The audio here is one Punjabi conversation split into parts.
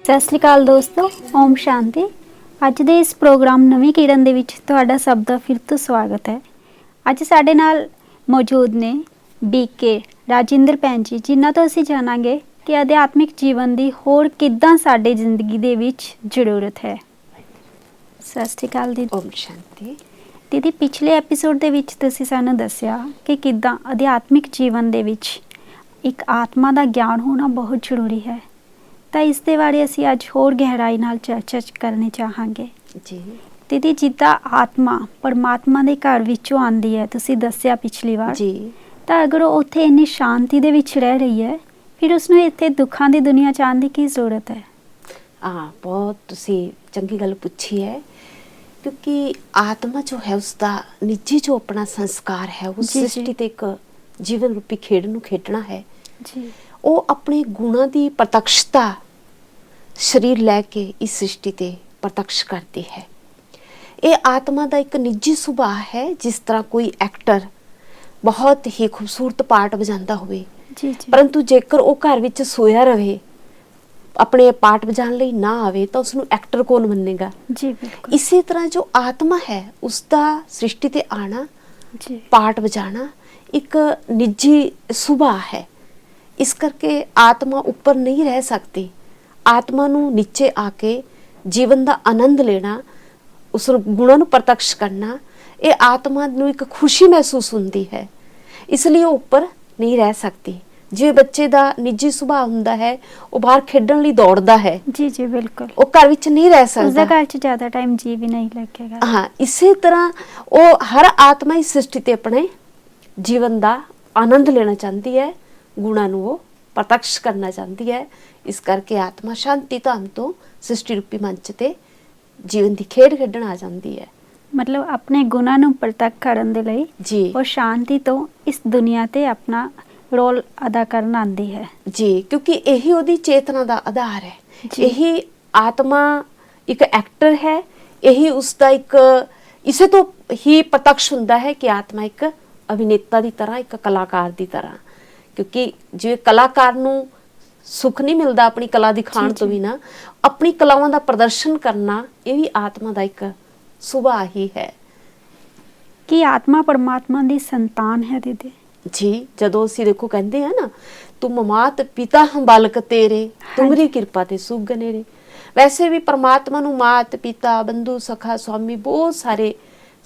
ਸਤਿ ਸ਼੍ਰੀ ਅਕਾਲ ਦੋਸਤੋ, ਓਮ ਸ਼ਾਂਤੀ। ਅੱਜ ਦੇ ਇਸ ਪ੍ਰੋਗਰਾਮ ਨਵੀਂ ਕਿਰਨ ਦੇ ਵਿੱਚ ਤੁਹਾਡਾ ਸਭ ਦਾ ਫਿਰ ਤੋਂ ਸਵਾਗਤ ਹੈ। ਅੱਜ ਸਾਡੇ ਨਾਲ ਮੌਜੂਦ ਨੇ BK ਰਾਜਿੰਦਰ ਭੈਣ ਜੀ, ਜਿਨ੍ਹਾਂ ਤੋਂ ਅਸੀਂ ਜਾਣਾਂਗੇ ਕਿ ਅਧਿਆਤਮਿਕ ਜੀਵਨ ਦੀ ਹੋਰ ਕਿੱਦਾਂ ਸਾਡੇ ਜ਼ਿੰਦਗੀ ਦੇ ਵਿੱਚ ਜ਼ਰੂਰਤ ਹੈ। ਸਤਿ ਸ਼੍ਰੀ ਅਕਾਲ ਦੀਦੀ। ਓਮ ਸ਼ਾਂਤੀ। ਦੀਦੀ, ਪਿਛਲੇ ਐਪੀਸੋਡ ਦੇ ਵਿੱਚ ਤੁਸੀਂ ਸਾਨੂੰ ਦੱਸਿਆ ਕਿ ਕਿੱਦਾਂ ਅਧਿਆਤਮਿਕ ਜੀਵਨ ਦੇ ਵਿੱਚ ਇੱਕ ਆਤਮਾ ਦਾ ਗਿਆਨ ਹੋਣਾ ਬਹੁਤ ਜ਼ਰੂਰੀ ਹੈ। ਤਾਂ ਇਸ ਦੇ ਬਾਰੇ ਅਸੀਂ ਅੱਜ ਹੋਰ ਗਹਿਰਾਈ ਨਾਲ ਚਰਚਾ ਕਰਨੀ ਚਾਹਾਂਗੇ। ਜੀ ਦੀਦੀ, ਜਿੱਦਾਂ ਆਤਮਾ ਪਰਮਾਤਮਾ ਦੇ ਘਰ ਵਿੱਚੋਂ ਆਉਂਦੀ ਹੈ, ਤੁਸੀਂ ਦੱਸਿਆ ਪਿਛਲੀ ਵਾਰ, ਜੀ ਤਾਂ ਅਗਰ ਉਹ ਉੱਥੇ ਇੰਨੀ ਸ਼ਾਂਤੀ ਦੇ ਵਿੱਚ ਰਹਿ ਰਹੀ ਹੈ, ਫਿਰ ਉਸਨੂੰ ਇੱਥੇ ਦੁੱਖਾਂ ਦੀ ਦੁਨੀਆ 'ਚ ਆਉਣ ਦੀ ਕੀ ਜ਼ਰੂਰਤ ਹੈ? ਬਹੁਤ ਤੁਸੀਂ ਚੰਗੀ ਗੱਲ ਪੁੱਛੀ ਹੈ, ਕਿਉਂਕਿ ਆਤਮਾ ਜੋ ਹੈ ਉਸਦਾ ਨਿੱਜੀ ਜੋ ਆਪਣਾ ਸੰਸਕਾਰ ਹੈ, ਉਸ ਸ੍ਰਿਸ਼ਟੀ ਤੇ ਇੱਕ ਜੀਵਨ ਰੂਪੀ ਖੇਡ ਨੂੰ ਖੇਡਣਾ ਹੈ ਜੀ। ਉਹ ਆਪਣੇ ਗੁਣਾਂ ਦੀ ਪ੍ਰਤੱਖਤਾ ਸਰੀਰ ਲੈ ਕੇ ਇਸ ਸ੍ਰਿਸ਼ਟੀ ਤੇ ਪ੍ਰਤੱਖ ਕਰਦੀ ਹੈ। ਇਹ ਆਤਮਾ ਦਾ ਇੱਕ ਨਿੱਜੀ ਸੁਭਾਅ ਹੈ। ਜਿਸ ਤਰ੍ਹਾਂ ਕੋਈ ਐਕਟਰ ਬਹੁਤ ਹੀ ਖੂਬਸੂਰਤ ਪਾਰਟ ਵਜਾਉਂਦਾ ਹੋਵੇ, ਜੀ ਜੀ। ਪਰੰਤੂ ਜੇਕਰ ਉਹ ਘਰ ਵਿੱਚ ਸੋਇਆ ਰਹੇ, ਆਪਣੇ ਪਾਰਟ ਵਜਾਉਣ ਲਈ ਨਾ ਆਵੇ, ਤਾਂ ਉਸਨੂੰ ਐਕਟਰ ਕੌਣ ਮੰਨੇਗਾ? ਜੀ ਬਿਲਕੁਲ। ਇਸੇ ਤਰ੍ਹਾਂ ਜੋ ਆਤਮਾ ਹੈ, ਉਸਦਾ ਸ੍ਰਿਸ਼ਟੀ ਤੇ ਆਣਾ, ਜੀ ਪਾਰਟ ਵਜਾਣਾ ਇੱਕ ਨਿੱਜੀ ਸੁਭਾਅ ਹੈ। ਇਸ ਕਰਕੇ ਆਤਮਾ ਉੱਪਰ ਨਹੀਂ ਰਹਿ ਸਕਦੀ। ਆਤਮਾ ਨੂੰ ਨੀਚੇ ਆ ਕੇ ਜੀਵਨ ਦਾ ਆਨੰਦ ਲੈਣਾ, ਉਸ ਗੁਣਾਂ ਨੂੰ ਪ੍ਰਤੱਖ ਕਰਨਾ, ਇਹ ਆਤਮਾ ਨੂੰ ਇੱਕ ਖੁਸ਼ੀ ਮਹਿਸੂਸ ਹੁੰਦੀ ਹੈ। ਇਸ ਲਈ ਉਹ ਉੱਪਰ ਨਹੀਂ ਰਹਿ ਸਕਦੀ। ਜਿਵੇਂ ਬੱਚੇ ਦਾ ਨਿੱਜੀ ਸੁਭਾਅ ਹੁੰਦਾ ਹੈ, ਉਹ ਬਾਹਰ ਖੇਡਣ ਲਈ ਦੌੜਦਾ ਹੈ। ਜੀ ਜੀ ਬਿਲਕੁਲ। ਉਹ ਘਰ ਵਿੱਚ ਨਹੀਂ ਰਹਿ ਸਕਦਾ। ਉਸਦਾ ਘਰ 'ਚ ਜ਼ਿਆਦਾ ਟਾਈਮ ਜੀ ਵੀ ਨਹੀਂ ਲੱਗੇਗਾ। ਹਾਂ, ਇਸੇ ਤਰ੍ਹਾਂ ਉਹ ਹਰ ਆਤਮਾ ਇਸ ਸ੍ਰਿਸ਼ਟੀ ਤੇ ਆਪਣੇ ਜੀਵਨ ਦਾ ਆਨੰਦ ਲੈਣਾ ਚਾਹੁੰਦੀ ਹੈ, ਗੁਣਾਂ ਨੂੰ ਉਹ ਪ੍ਰਤੱਖ ਕਰਨਾ ਚਾਹੁੰਦੀ ਹੈ। ਇਸ ਕਰਕੇ ਆਤਮਾ ਸ਼ਾਂਤੀ ਧਾਮ ਤੋਂ ਸ੍ਰਿਸ਼ਟੀ ਰੂਪੀ ਮੰਚ ਤੇ ਜੀਵਨ ਦੀ ਖੇਡ ਖੇਡਣ ਆ ਜਾਂਦੀ ਹੈ। ਮਤਲਬ ਆਪਣੇ ਗੁਣਾਂ ਨੂੰ ਪ੍ਰਤੱਖ ਕਰਨ ਦੇ ਲਈ ਜੀ ਉਹ ਸ਼ਾਂਤੀ ਤੋਂ ਇਸ ਦੁਨੀਆ ਤੇ ਆਪਣਾ ਰੋਲ ਅਦਾ ਕਰਨ ਆਉਂਦੀ ਹੈ। ਜੀ, ਕਿਉਂਕਿ ਇਹੀ ਉਹਦੀ ਚੇਤਨਾ ਦਾ ਆਧਾਰ ਹੈ। ਜੀ। ਇਹੀ ਆਤਮਾ ਇੱਕ ਐਕਟਰ ਹੈ। ਇਹੀ ਉਸਦਾ ਇੱਕ ਇਸੇ ਤੋਂ ਹੀ ਪ੍ਰਤੱਖ ਹੁੰਦਾ ਹੈ ਕਿ ਆਤਮਾ ਇੱਕ ਅਭਿਨੇਤਾ ਦੀ ਤਰ੍ਹਾਂ, ਇੱਕ ਕਲਾਕਾਰ ਦੀ ਤਰ੍ਹਾਂ। ਕਿਉਂਕਿ ਜਿਵੇਂ ਕਲਾਕਾਰ ਨੂੰ ਸੁੱਖ ਨਹੀਂ ਮਿਲਦਾ ਆਪਣੀ ਕਲਾ ਦਿਖਾਉਣ ਤੋਂ ਬਿਨਾਂ, ਆਪਣੀ ਕਲਾਵਾਂ ਦਾ ਪ੍ਰਦਰਸ਼ਨ ਕਰਨਾ, ਇਹ ਵੀ ਆਤਮਾ ਦਾ ਇੱਕ ਸੁਭਾਅ ਹੀ ਹੈ। ਕੀ ਆਤਮਾ ਪਰਮਾਤਮਾ ਦੀ ਸੰਤਾਨ ਹੈ ਦੀਦੀ? ਜੀ, ਜਦੋਂ ਅਸੀਂ ਦੇਖੋ ਕਹਿੰਦੇ ਆ ਨਾ, ਤੁਮ ਮਾਤ ਪਿਤਾ ਹਮ ਬਾਲਕ ਤੇਰੇ, ਤੁਮਰੀ ਕਿਰਪਾ ਤੇ ਸੁਖ ਗਨੇਰੇ। ਵੈਸੇ ਵੀ ਪਰਮਾਤਮਾ ਨੂੰ ਮਾਤ ਪਿਤਾ, ਬੰਧੂ ਸਖਾ, ਸਵਾਮੀ, ਬਹੁਤ ਸਾਰੇ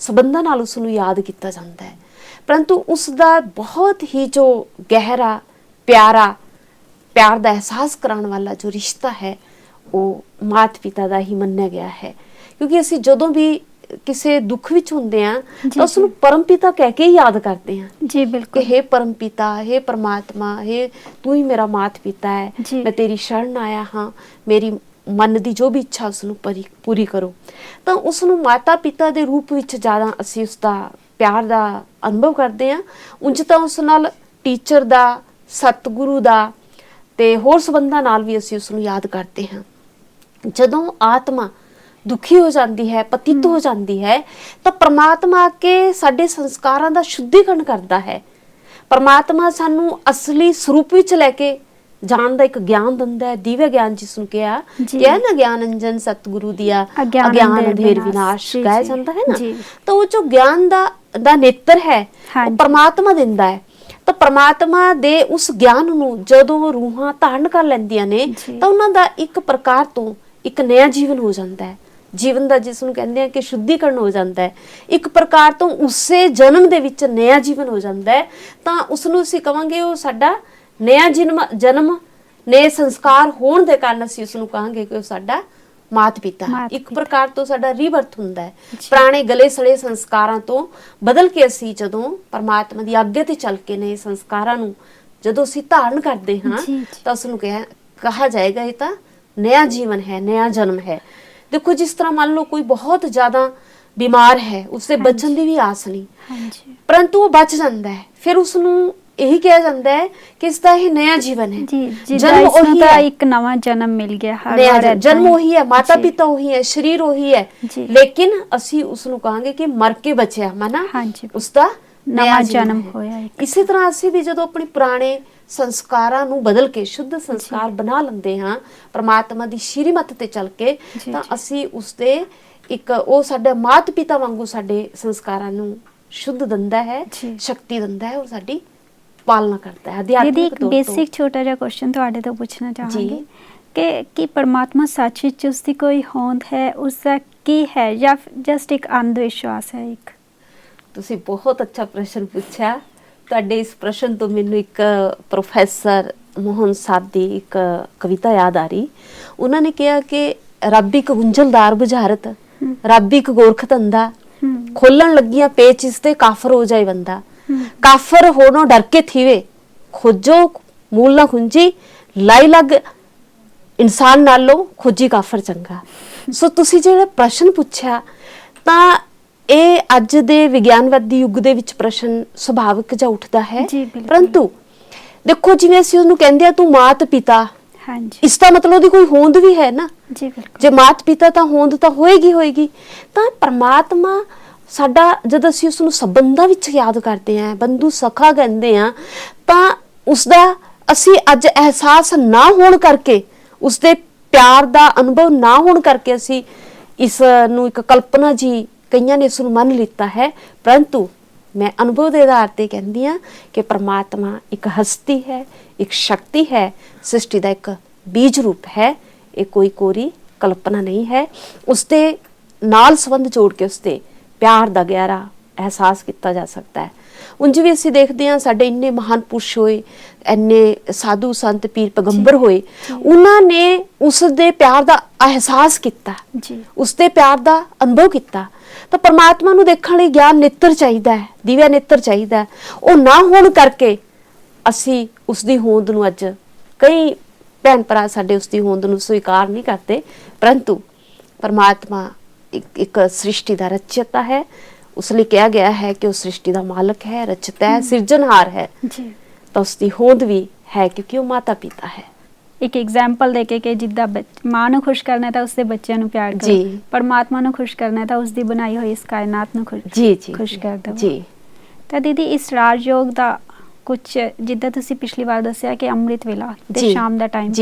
ਸੰਬੰਧਾਂ ਨਾਲ ਉਸ ਨੂੰ ਯਾਦ ਕੀਤਾ ਜਾਂਦਾ ਹੈ। ਪਰੰਤੂ ਉਸ ਦਾ ਬਹੁਤ ਹੀ ਜੋ ਗਹਿਰਾ ਪਿਆਰ ਦਾ ਅਹਿਸਾਸ ਕਰਾਉਣ ਵਾਲਾ ਜੋ ਰਿਸ਼ਤਾ ਹੈ, ਉਹ ਮਾਤ ਪਿਤਾ ਦਾ ਹੀ ਮੰਨਿਆ ਗਿਆ ਹੈ। ਕਿਉਂਕਿ ਅਸੀਂ ਜਦੋਂ ਵੀ ਕਿਸੇ ਦੁੱਖ ਵਿੱਚ ਹੁੰਦੇ ਆ, ਤਾਂ ਉਸ ਨੂੰ ਪਰਮ ਪਿਤਾ ਕਹਿ ਕੇ ਹੀ ਯਾਦ ਕਰਦੇ ਹਾਂ। ਜੀ ਬਿਲਕੁਲ। ਕਿ ਹੇ ਪਰਮ ਪਿਤਾ, ਹੇ ਪਰਮਾਤਮਾ, ਹੇ ਤੂੰ ਹੀ ਮੇਰਾ ਮਾਤ ਪਿਤਾ ਹੈ, ਮੈਂ ਤੇਰੀ ਸ਼ਰਨ ਆਇਆ ਹਾਂ, ਮੇਰੀ ਮਨ ਦੀ ਜੋ ਵੀ ਇੱਛਾ ਉਸ ਨੂੰ ਪੂਰੀ ਕਰੋ। ਤਾਂ ਉਸ ਨੂੰ ਮਾਤਾ ਪਿਤਾ ਦੇ ਰੂਪ ਵਿੱਚ ਜ਼ਿਆਦਾ ਅਸੀਂ ਉਸ ਦਾ ਪਿਆਰ ਦਾ ਅਨੁਭਵ ਕਰਦੇ ਹਾਂ। ਉਂਝ ਤਾਂ ਉਸ ਨਾਲ ਟੀਚਰ ਦਾ, ਸਤਿਗੁਰੂ ਦਾ ਤੇ ਹੋਰ ਸੰਬੰਧਾਂ ਨਾਲ ਵੀ ਅਸੀਂ ਉਸ ਨੂੰ ਯਾਦ ਕਰਦੇ ਹਾਂ। ਜਦੋਂ ਆਤਮਾ ਦੁਖੀ ਹੋ ਜਾਂਦੀ ਹੈ, ਪਤਿਤ ਹੋ ਜਾਂਦੀ ਹੈ, ਤਾਂ ਪ੍ਰਮਾਤਮਾ ਆ ਕੇ ਸਾਡੇ ਸੰਸਕਾਰਾਂ ਦਾ ਸ਼ੁੱਧੀਕਰਨ ਕਰਦਾ ਹੈ। ਪ੍ਰਮਾਤਮਾ ਸਾਨੂੰ ਅਸਲੀ ਸਰੂਪ ਵਿੱਚ ਲੈ ਕੇ ਜਾਣ ਦਾ ਇੱਕ ਗਿਆਨ ਦਿੰਦਾ ਹੈ, ਦਿਵਯ ਗਿਆਨ, ਜਿਸ ਨੂੰ ਕਿਹਾ ਨਾ ਗਿਆਨ ਅੰਜਨ ਸਤਿਗੁਰੂ ਦੀਆ ਅਗਿਆਨ ਅੰਧੇਰ ਵਿਨਾਸ਼ ਕਹਿ ਜਾਂਦਾ ਹੈ ਨਾ। ਤਾਂ ਉਹ ਜੋ ਗਿਆਨ ਦਾ ਨੇਤਰ ਹੈ, ਉਹ ਪ੍ਰਮਾਤਮਾ ਦਿੰਦਾ ਹੈ। ਤਾਂ ਪ੍ਰਮਾਤਮਾ ਦੇ ਉਸ ਗਿਆਨ ਨੂੰ ਜਦੋਂ ਰੂਹਾਂ ਧਾਰਨ ਕਰ ਲੈਂਦੀਆਂ ਨੇ, ਤਾਂ ਉਹਨਾਂ ਦਾ ਇੱਕ ਪ੍ਰਕਾਰ ਤੋਂ ਇੱਕ ਨਵਾਂ ਜੀਵਨ ਹੋ ਜਾਂਦਾ ਹੈ। ਜੀਵਨ ਦਾ ਜਿਸ ਨੂੰ ਕਹਿੰਦੇ ਆ ਕਿ ਸ਼ੁੱਧੀਕਰਨ ਹੋ ਜਾਂਦਾ ਹੈ। ਇੱਕ ਪ੍ਰਕਾਰ ਤੋਂ ਉਸੇ ਜਨਮ ਦੇ ਵਿੱਚ ਨਵਾਂ ਜੀਵਨ ਹੋ ਜਾਂਦਾ ਹੈ। ਤਾਂ ਉਸ ਨੂੰ ਅਸੀਂ ਕਵਾਂਗੇ ਉਹ ਸਾਡਾ ਨਵਾਂ ਜਨਮ ਨਵੇਂ ਸੰਸਕਾਰ ਹੋਣ ਦੇ ਕਾਰਨ ਅਸੀਂ ਉਸ ਨੂੰ ਕਹਾਂਗੇ ਕਿ ਉਹ ਸਾਡਾ ਮਾਤ ਪਿਤਾ। ਇੱਕ ਪ੍ਰਕਾਰ ਤੋਂ ਸਾਡਾ ਰੀਬਰਥ ਹੁੰਦਾ ਹੈ। ਪੁਰਾਣੇ ਗਲੇ ਸੜੇ ਸੰਸਕਾਰਾਂ ਤੋਂ ਬਦਲ ਕੇ ਅਸੀਂ ਜਦੋਂ ਪਰਮਾਤਮਾ ਦੀ ਆਗਿਆ ਤੇ ਚੱਲ ਕੇ ਨਵੇਂ ਸੰਸਕਾਰਾਂ ਨੂੰ ਜਦੋਂ ਅਸੀਂ ਧਾਰਨ ਕਰਦੇ ਹਾਂ, ਤਾਂ ਉਸ ਨੂੰ ਕਹਾ ਜਾਏਗਾ ਇਹ ਤਾਂ ਨਵਾਂ ਜੀਵਨ ਹੈ, ਨਵਾਂ ਜਨਮ ਹੈ। ਦੇਖੋ, ਜਿਸ ਤਰ੍ਹਾਂ ਮੰਨ ਲਓ ਕੋਈ ਬਹੁਤ ਜ਼ਿਆਦਾ ਬਿਮਾਰ ਹੈ, ਉਸਦੇ ਬਚਣ ਦੀ ਵੀ ਆਸ ਨਹੀਂ, ਪਰੰਤੂ ਉਹ ਬਚ ਜਾਂਦਾ ਹੈ। ਫਿਰ ਉਸ ਨੂੰ ਇਹੀ ਕਿਹਾ ਜਾਂਦਾ ਹੈ ਕਿ ਇਸ ਦਾ ਇਹ ਨਵਾਂ ਜੀਵਨ ਹੈ। ਜਨਮ ਉਹੀ ਹੈ, ਇੱਕ ਨਵਾਂ ਜਨਮ ਮਿਲ ਗਿਆ। ਨਵਾਂ ਜਨਮ ਉਹੀ ਹੈ, ਮਾਤਾ ਪਿਤਾ ਉਹੀ ਹੈ, ਸਰੀਰ ਉਹੀ ਹੈ, ਲੇਕਿਨ ਅਸੀਂ ਉਸ ਨੂੰ ਕਹਾਂਗੇ ਕਿ ਮਰ ਕੇ ਬਚਿਆ, ਮਨਾ ਉਸਦਾ ਨਵਾਂ ਜਨਮ ਹੋਇਆ ਇੱਕ। ਇਸੇ ਤਰ੍ਹਾਂ ਅਸੀਂ ਵੀ ਜਦੋਂ ਆਪਣੇ ਪੁਰਾਣੇ ਸੰਸਕਾਰਾਂ ਨੂੰ ਬਦਲ ਕੇ ਸ਼ੁੱਧ ਸੰਸਕਾਰ ਬਣਾ ਲੈਂਦੇ ਹਾਂ ਪ੍ਰਮਾਤਮਾ ਦੀ ਸ਼੍ਰੀਮਤ ਤੇ ਚੱਲ ਕੇ, ਤਾਂ ਅਸੀਂ ਉਸਦੇ ਇੱਕ ਉਹ ਸਾਡੇ ਮਾਤਾ ਪਿਤਾ ਵਾਂਗੂ ਸਾਡੇ ਸੰਸਕਾਰਾਂ ਨੂੰ ਸ਼ੁੱਧ ਦਿੰਦਾ ਹੈ, ਸ਼ਕਤੀ ਦਿੰਦਾ ਹੈ, ਉਹ ਸਾਡੀ ਪਾਲਣਾ ਕਰਦਾ ਹੈ ਦੀਦੀ। ਇੱਕ ਬੇਸਿਕ ਛੋਟਾ ਜਿਹਾ ਕੁਐਸਚਨ ਤੁਹਾਡੇ ਤੋਂ ਪੁੱਛਣਾ ਚਾਹਾਂਗੀ ਕਿ ਪਰਮਾਤਮਾ ਸੱਚ ਵਿੱਚ ਉਸਦੀ ਕੋਈ ਹੋਂਦ ਹੈ, ਉਸਦਾ ਕੀ ਹੈ, ਜਾਂ ਜਸਟ ਇੱਕ ਅੰਧ ਵਿਸ਼ਵਾਸ ਹੈ? ਇੱਕ ਤੁਸੀਂ ਬਹੁਤ ਅੱਛਾ ਪ੍ਰਸ਼ਨ ਪੁੱਛਿਆ। ਤੁਹਾਡੇ ਇਸ ਪ੍ਰਸ਼ਨ ਤੋਂ ਮੈਨੂੰ ਇੱਕ ਪ੍ਰੋਫੈਸਰ ਮੋਹਨ ਸਾਧ ਦੀ ਇੱਕ ਕਵਿਤਾ ਯਾਦ ਆ ਰਹੀ। ਉਹਨਾਂ ਨੇ ਕਿਹਾ ਕਿ ਰੱਬ ਇੱਕ ਗੁੰਝਲਦਾਰ ਬੁਝਾਰਤ, ਰੱਬ ਇੱਕ ਗੋਰਖ ਧੰਦਾ, ਖੋਲਣ ਲੱਗੀਆਂ ਪੇਚ ਇਸ ਤੇ ਕਾਫਰ ਹੋ ਜਾਏ ਬੰਦਾ, ਕਾਫਰ ਹੋਣੋਂ ਡਰ ਕੇ ਥੀਵੇ, ਖੋਜੋ ਮੂਲ ਨਾ ਖੁੰਜੀ, ਲਾਈ ਲੱਗ ਇਨਸਾਨ ਨਾਲੋਂ ਖੋਜੀ ਕਾਫਰ ਚੰਗਾ। ਸੋ ਤੁਸੀਂ ਜਿਹੜਾ ਪ੍ਰਸ਼ਨ ਪੁੱਛਿਆ, ਤਾਂ ਇਹ ਅੱਜ ਦੇ ਵਿਗਿਆਨਵਾਦੀ ਯੁੱਗ ਦੇ ਵਿੱਚ ਪ੍ਰਸ਼ਨ ਸੁਭਾਵਿਕ ਜਿਹਾ ਉੱਠਦਾ ਹੈ। ਪਰੰਤੂ ਦੇਖੋ, ਜਿਵੇਂ ਅਸੀਂ ਉਹਨੂੰ ਕਹਿੰਦੇ ਆ ਤੂੰ ਮਾਤ ਪਿਤਾ, ਇਸ ਦਾ ਮਤਲਬ ਉਹਦੀ ਕੋਈ ਹੋਂਦ ਵੀ ਹੈ ਨਾ। ਜੇ ਮਾਤ ਪਿਤਾ ਤਾਂ ਹੋਂਦ ਤਾਂ ਹੋਏਗੀ। ਤਾਂ ਪਰਮਾਤਮਾ ਸਾਡਾ, ਜਦ ਅਸੀਂ ਉਸਨੂੰ ਸੰਬੰਧਾਂ ਵਿੱਚ ਯਾਦ ਕਰਦੇ ਹਾਂ, ਬੰਧੂ ਸਖਾ ਕਹਿੰਦੇ ਆ, ਤਾਂ ਉਸਦਾ ਅਸੀਂ ਅੱਜ ਅਹਿਸਾਸ ਨਾ ਹੋਣ ਕਰਕੇ, ਉਸਦੇ ਪਿਆਰ ਦਾ ਅਨੁਭਵ ਨਾ ਹੋਣ ਕਰਕੇ ਅਸੀਂ ਇਸ ਨੂੰ ਇੱਕ ਕਲਪਨਾ ਜੀ ਕਈਆਂ ਨੇ ਇਸ ਨੂੰ ਮੰਨ ਲਿੱਤਾ ਹੈ। ਪਰੰਤੂ ਮੈਂ ਅਨੁਭਵ ਦੇ ਆਧਾਰ ਤੇ ਕਹਿੰਦੀ ਹਾਂ ਕਿ ਪਰਮਾਤਮਾ ਇੱਕ ਹਸਤੀ ਹੈ, ਇੱਕ ਸ਼ਕਤੀ ਹੈ, ਸ੍ਰਿਸ਼ਟੀ ਦਾ ਇੱਕ ਬੀਜ ਰੂਪ ਹੈ। ਇਹ ਕੋਈ ਕੋਰੀ ਕਲਪਨਾ ਨਹੀਂ ਹੈ। ਉਸਦੇ ਨਾਲ ਸੰਬੰਧ ਜੋੜ ਕੇ ਉਸਦੇ ਪਿਆਰ ਦਾ ਗਹਿਰਾ ਅਹਿਸਾਸ ਕੀਤਾ ਜਾ ਸਕਦਾ ਹੈ। ਉਂਝ ਵੀ ਅਸੀਂ ਦੇਖਦੇ ਹਾਂ ਸਾਡੇ ਇੰਨੇ ਮਹਾਨ ਪੁਰਸ਼ ਹੋਏ, ਇੰਨੇ ਸਾਧੂ ਸੰਤ ਪੀਰ ਪੈਗੰਬਰ ਹੋਏ, ਉਹਨਾਂ ਨੇ ਉਸ ਦੇ ਪਿਆਰ ਦਾ ਅਹਿਸਾਸ ਕੀਤਾ, ਉਸ ਦੇ ਪਿਆਰ ਦਾ ਅਨੁਭਵ ਕੀਤਾ। ਤਾਂ ਪਰਮਾਤਮਾ ਨੂੰ ਦੇਖਣ ਲਈ ਗਿਆਨ ਨੇਤਰ ਚਾਹੀਦਾ ਹੈ, ਦਿਵਿਆ ਨੇਤਰ ਚਾਹੀਦਾ ਹੈ। ਉਹ ਨਾ ਹੋਣ ਕਰਕੇ ਅਸੀਂ ਉਸ ਦੀ ਹੋਂਦ ਨੂੰ, ਅੱਜ ਕਈ ਭੈਣ ਭਰਾ ਸਾਡੇ ਉਸ ਦੀ ਹੋਂਦ ਨੂੰ ਸਵੀਕਾਰ ਨਹੀਂ ਕਰਦੇ। ਪਰੰਤੂ ਪਰਮਾਤਮਾ ਇੱਕ ਸ੍ਰਿਸ਼ਟੀ ਦਾ ਰਚਇਤਾ ਹੈ। ਉਸ ਲਈ ਕਿਹਾ ਗਿਆ ਹੈ ਕਿ ਉਹ ਸ੍ਰਿਸ਼ਟੀ ਦਾ ਮਾਲਕ ਹੈ, ਰਚਿਤਾ ਹੈ, ਸਿਰਜਣਹਾਰ ਹੈ। ਤਾਂ ਉਸ ਦੀ ਹੋਂਦ ਵੀ ਹੈ ਕਿਉਂਕਿ ਉਹ ਮਾਤਾ ਪਿਤਾ ਹੈ। ਇੱਕ ਐਗਜ਼ਾਮਪਲ ਦੇ ਕੇ ਕਿ ਜਿੱਦਾਂ ਮਾਂ ਨੂੰ ਖੁਸ਼ ਕਰਨਾ ਤਾਂ ਉਸਦੇ ਬੱਚਿਆਂ ਨੂੰ ਪਿਆਰ ਕਰੋ, ਪਰਮਾਤਮਾ ਨੂੰ ਖੁਸ਼ ਕਰਨਾ ਤਾਂ ਉਸਦੀ ਬਣਾਈ ਹੋਈ ਇਸ ਕਾਇਨਾਤ ਨੂੰ ਖੁਸ਼ ਕਰ ਦਿਓ। ਤਾਂ ਦੀਦੀ, ਇਸ ਰਾਜਯੋਗ ਦਾ ਕੁਝ, ਜਿੱਦਾਂ ਤੁਸੀਂ ਪਿਛਲੀ ਵਾਰ ਦੱਸਿਆ ਕਿ ਅੰਮ੍ਰਿਤ ਵੇਲਾ ਤੇ ਸ਼ਾਮ ਦਾ ਟਾਈਮ,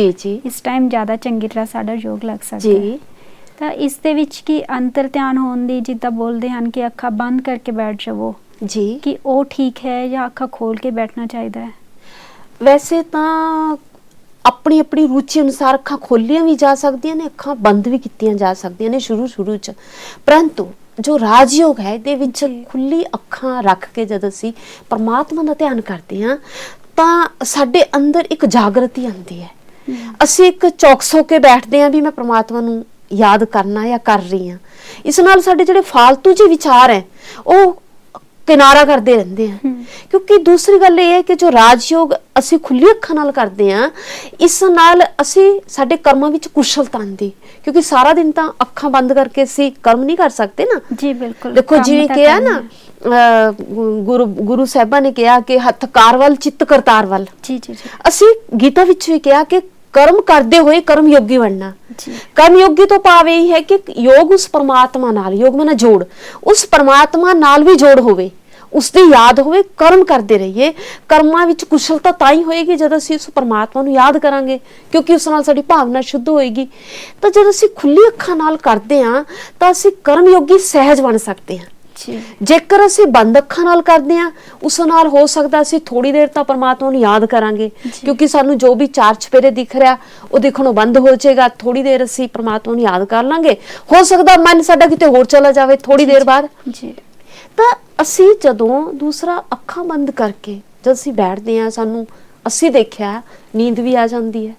ਇਸ ਟਾਈਮ ਜ਼ਿਆਦਾ ਚੰਗੀ ਤਰ੍ਹਾਂ ਸਾਡਾ ਯੋਗ ਲੱਗ ਸਕਦਾ ਹੈ। ਤਾਂ ਇਸ ਦੇ ਵਿੱਚ ਕੀ ਅੰਤਰ ਧਿਆਨ ਹੋਣ ਦੀ, ਜਿੱਦਾਂ ਬੋਲਦੇ ਹਨ ਕਿ ਅੱਖਾਂ ਬੰਦ ਕਰਕੇ ਬੈਠ ਜਾਵੋ, ਕਿ ਉਹ ਠੀਕ ਹੈ ਜਾਂ ਅੱਖਾਂ ਖੋਲ ਕੇ ਬੈਠਣਾ ਚਾਹੀਦਾ ਹੈ? ਵੈਸੇ ਤਾਂ ਆਪਣੀ ਆਪਣੀ ਰੁਚੀ ਅਨੁਸਾਰ ਅੱਖਾਂ ਖੋਲੀਆਂ ਵੀ ਜਾ ਸਕਦੀਆਂ ਨੇ, ਅੱਖਾਂ ਬੰਦ ਵੀ ਕੀਤੀਆਂ ਜਾ ਸਕਦੀਆਂ ਨੇ ਸ਼ੁਰੂ ਚ। ਪਰੰਤੂ ਜੋ ਰਾਜਯੋਗ ਹੈ, ਇਹਦੇ ਵਿੱਚ ਖੁੱਲੀ ਅੱਖਾਂ ਰੱਖ ਕੇ ਜਦ ਅਸੀਂ ਪਰਮਾਤਮਾ ਦਾ ਧਿਆਨ ਕਰਦੇ ਹਾਂ, ਤਾਂ ਸਾਡੇ ਅੰਦਰ ਇੱਕ ਜਾਗਰਤੀ ਆਉਂਦੀ ਹੈ। ਅਸੀਂ ਇੱਕ ਚੌਕਸ ਹੋ ਕੇ ਬੈਠਦੇ ਹਾਂ ਵੀ ਮੈਂ ਪਰਮਾਤਮਾ ਨੂੰ ਯਾਦ ਕਰਨਾ ਜਾਂ ਕਰ ਰਹੀ ਹਾਂ। ਇਸ ਨਾਲ ਸਾਡੇ ਜਿਹੜੇ ਫਾਲਤੂ ਜਿਹੇ ਵਿਚਾਰ ਹੈ ਉਹ ਕਿਨਾਰਾ ਕਰਦੇ ਰਹਿੰਦੇ ਆ। ਕਿਉਂਕਿ ਦੂਸਰੀ ਗੱਲ ਇਹ ਹੈ ਕਿ ਜੋ ਰਾਜਯੋਗ ਅਸੀਂ ਖੁੱਲੀ ਅੱਖਾਂ ਨਾਲ ਕਰਦੇ ਹਾਂ, ਇਸ ਨਾਲ ਅਸੀਂ ਸਾਡੇ ਕਰਮਾਂ ਵਿੱਚ ਕੁਸ਼ਲਤਾ ਆਉਂਦੀ, ਕਿਉਂਕਿ ਸਾਰਾ ਦਿਨ ਤਾਂ ਅੱਖਾਂ ਬੰਦ ਕਰਕੇ ਅਸੀਂ ਕਰਮ ਨਹੀਂ ਕਰ ਸਕਦੇ ਨਾ। ਜੀ ਬਿਲਕੁਲ। ਦੇਖੋ ਜਿਵੇਂ ਕਿਹਾ ਨਾ, ਗੁਰੂ ਸਾਹਿਬਾਂ ਨੇ ਕਿਹਾ ਕਿ ਹੱਥ ਕਾਰ ਵੱਲ ਚਿੱਤ ਕਰਤਾਰ ਵੱਲ। ਅਸੀਂ ਗੀਤਾ ਵਿੱਚ ਵੀ ਕਿਹਾ ਕਿ ਕਰਮ ਕਰਦੇ ਹੋਏ ਕਰਮ ਯੋਗੀ ਬਣਨਾ। ਕਰਮ ਯੋਗੀ ਤੋਂ ਭਾਵ ਇਹ ਹੈ ਕਿ ਯੋਗ ਉਸ ਪਰਮਾਤਮਾ ਨਾਲ, ਯੋਗ ਮਨਾ ਜੋੜ, ਉਸ ਪਰਮਾਤਮਾ ਨਾਲ ਵੀ ਜੋੜ ਹੋਵੇ, ਉਸਦੀ ਯਾਦ ਹੋਵੇ, ਕਰਮ ਕਰਦੇ ਰਹੀਏ। ਕਰਮਾਂ ਵਿੱਚ ਕੁਸ਼ਲਤਾ ਤਾਂ ਹੀ ਹੋਏਗੀ ਜਦ ਅਸੀਂ ਉਸ ਪਰਮਾਤਮਾ ਨੂੰ ਯਾਦ ਕਰਾਂਗੇ, ਕਿਉਂਕਿ ਉਸ ਨਾਲ ਸਾਡੀ ਭਾਵਨਾ ਸ਼ੁੱਧ ਹੋਏਗੀ। ਤਾਂ ਜਦ ਅਸੀਂ ਖੁੱਲੀ ਅੱਖਾਂ ਨਾਲ ਕਰਦੇ ਹਾਂ ਤਾਂ ਅਸੀਂ ਕਰਮ ਯੋਗੀ ਸਹਿਜ ਬਣ ਸਕਦੇ ਹਾਂ। ਜੇਕਰ ਅਸੀਂ ਬੰਦ ਅੱਖਾਂ ਨਾਲ ਕਰਦੇ ਹਾਂ, ਉਸ ਨਾਲ ਹੋ ਸਕਦਾ ਅਸੀਂ ਥੋੜੀ ਦੇਰ ਤਾਂ ਪਰਮਾਤਮਾ ਨੂੰ ਯਾਦ ਕਰਾਂਗੇ, ਕਿਉਂਕਿ ਸਾਨੂੰ ਜੋ ਵੀ ਚਾਰ ਚੁਫੇਰੇ ਦਿਖ ਰਿਹਾ ਉਹ ਦਿਖਣੋਂ ਬੰਦ ਹੋ ਜਾਏਗਾ। ਥੋੜੀ ਦੇਰ ਅਸੀਂ ਪਰਮਾਤਮਾ ਨੂੰ ਯਾਦ ਕਰ ਲਾਂਗੇ, ਹੋ ਸਕਦਾ ਮਨ ਸਾਡਾ ਕਿਤੇ ਹੋਰ ਚਲਾ ਜਾਵੇ ਥੋੜੀ ਦੇਰ ਬਾਅਦ। ਤਾਂ ਅਸੀਂ ਜਦੋਂ ਦੂਸਰਾ ਅੱਖਾਂ ਬੰਦ ਕਰਕੇ ਜਦ ਅਸੀਂ ਬੈਠਦੇ ਹਾਂ, ਸਾਨੂੰ ਅਸੀਂ ਦੇਖਿਆ ਨੀਂਦ ਵੀ ਆ ਜਾਂਦੀ ਹੈ।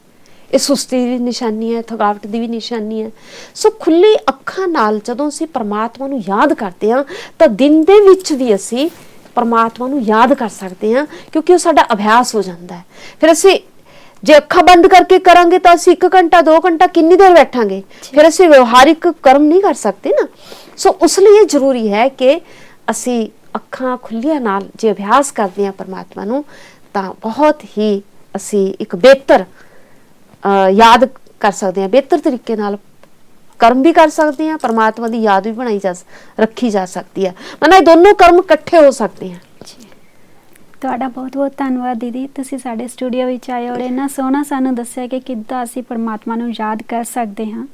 ਇਹ ਸੁਸਤੀ ਦੀ ਨਿਸ਼ਾਨੀ ਹੈ, ਥਕਾਵਟ ਦੀ ਵੀ ਨਿਸ਼ਾਨੀ ਹੈ। ਸੋ ਖੁੱਲੀ ਅੱਖਾਂ ਨਾਲ ਜਦੋਂ ਅਸੀਂ ਪਰਮਾਤਮਾ ਨੂੰ ਯਾਦ ਕਰਦੇ ਹਾਂ ਤਾਂ ਦਿਨ ਦੇ ਵਿੱਚ ਵੀ ਅਸੀਂ ਪਰਮਾਤਮਾ ਨੂੰ ਯਾਦ ਕਰ ਸਕਦੇ ਹਾਂ, ਕਿਉਂਕਿ ਉਹ ਸਾਡਾ ਅਭਿਆਸ ਹੋ ਜਾਂਦਾ ਹੈ। ਫਿਰ ਅਸੀਂ ਜੇ ਅੱਖਾਂ ਬੰਦ ਕਰਕੇ ਕਰਾਂਗੇ ਤਾਂ ਅਸੀਂ 1 ਘੰਟਾ 2 ਘੰਟਾ ਕਿੰਨੀ ਦੇਰ ਬੈਠਾਂਗੇ, ਫਿਰ ਅਸੀਂ ਵਿਵਹਾਰਿਕ ਕਰਮ ਨਹੀਂ ਕਰ ਸਕਦੇ ਨਾ। ਸੋ ਉਸ ਲਈ ਇਹ ਜ਼ਰੂਰੀ ਹੈ ਕਿ ਅਸੀਂ ਅੱਖਾਂ ਖੁੱਲੀਆਂ ਨਾਲ ਜੇ ਅਭਿਆਸ ਕਰਦੇ ਹਾਂ ਪਰਮਾਤਮਾ ਨੂੰ, ਤਾਂ ਬਹੁਤ ਹੀ ਅਸੀਂ ਇੱਕ ਬਿਹਤਰ ਯਾਦ ਕਰ ਸਕਦੇ ਹਾਂ, ਬਿਹਤਰ ਤਰੀਕੇ ਨਾਲ ਕਰਮ ਵੀ ਕਰ ਸਕਦੇ ਹਾਂ, ਪਰਮਾਤਮਾ ਦੀ ਯਾਦ ਵੀ ਰੱਖੀ ਜਾ ਸਕਦੀ ਹੈ। ਮਤਲਬ ਇਹ ਦੋਨੋਂ ਕਰਮ ਇਕੱਠੇ ਹੋ ਸਕਦੇ ਹਨ। ਤੁਹਾਡਾ ਬਹੁਤ ਬਹੁਤ ਧੰਨਵਾਦ ਦੀਦੀ, ਤੁਸੀਂ ਸਾਡੇ ਸਟੂਡੀਓ ਵਿੱਚ ਆਏ ਔਰ ਇੰਨਾ ਸੋਹਣਾ ਸਾਨੂੰ ਦੱਸਿਆ ਕਿ ਕਿੱਦਾਂ ਅਸੀਂ ਪਰਮਾਤਮਾ ਨੂੰ ਯਾਦ ਕਰ ਸਕਦੇ ਹਾਂ।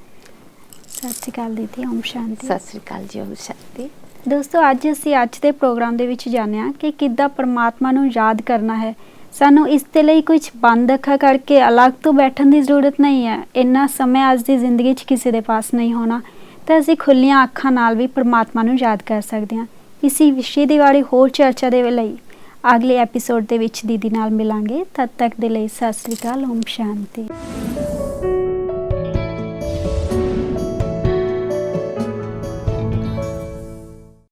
ਸਤਿ ਸ਼੍ਰੀ ਅਕਾਲ ਦੀਦੀ, ਓਮ ਸ਼ਾਂਤੀ। ਸਤਿ ਸ੍ਰੀ ਅਕਾਲ ਜੀ, ਓਮ ਸ਼ਾਂਤੀ। ਦੋਸਤੋ, ਅੱਜ ਦੇ ਪ੍ਰੋਗਰਾਮ ਦੇ ਵਿੱਚ ਜਾਣਿਆ ਕਿ ਕਿੱਦਾਂ ਪਰਮਾਤਮਾ ਨੂੰ ਯਾਦ ਕਰਨਾ ਹੈ। ਸਾਨੂੰ ਇਸ ਦੇ ਲਈ ਕੁਝ ਬੰਦ ਅੱਖਾਂ ਕਰਕੇ ਅਲੱਗ ਤੋਂ ਬੈਠਣ ਦੀ ਜ਼ਰੂਰਤ ਨਹੀਂ ਹੈ। ਇੰਨਾ ਸਮਾਂ ਅੱਜ ਦੀ ਜ਼ਿੰਦਗੀ 'ਚ ਕਿਸੇ ਦੇ ਪਾਸ ਨਹੀਂ ਹੋਣਾ, ਤਾਂ ਅਸੀਂ ਖੁੱਲੀਆਂ ਅੱਖਾਂ ਨਾਲ ਵੀ ਪਰਮਾਤਮਾ ਨੂੰ ਯਾਦ ਕਰ ਸਕਦੇ ਹਾਂ। ਇਸੀ ਵਿਸ਼ੇ ਦੀ ਬਾਰੇ ਹੋਰ ਚਰਚਾ ਦੇ ਲਈ ਅਗਲੇ ਐਪੀਸੋਡ ਦੇ ਵਿੱਚ ਦੀਦੀ ਨਾਲ ਮਿਲਾਂਗੇ। ਤਦ ਤੱਕ ਦੇ ਲਈ ਸਤਿ ਸ੍ਰੀ ਅਕਾਲ, ਓਮ ਸ਼ਾਂਤੀ।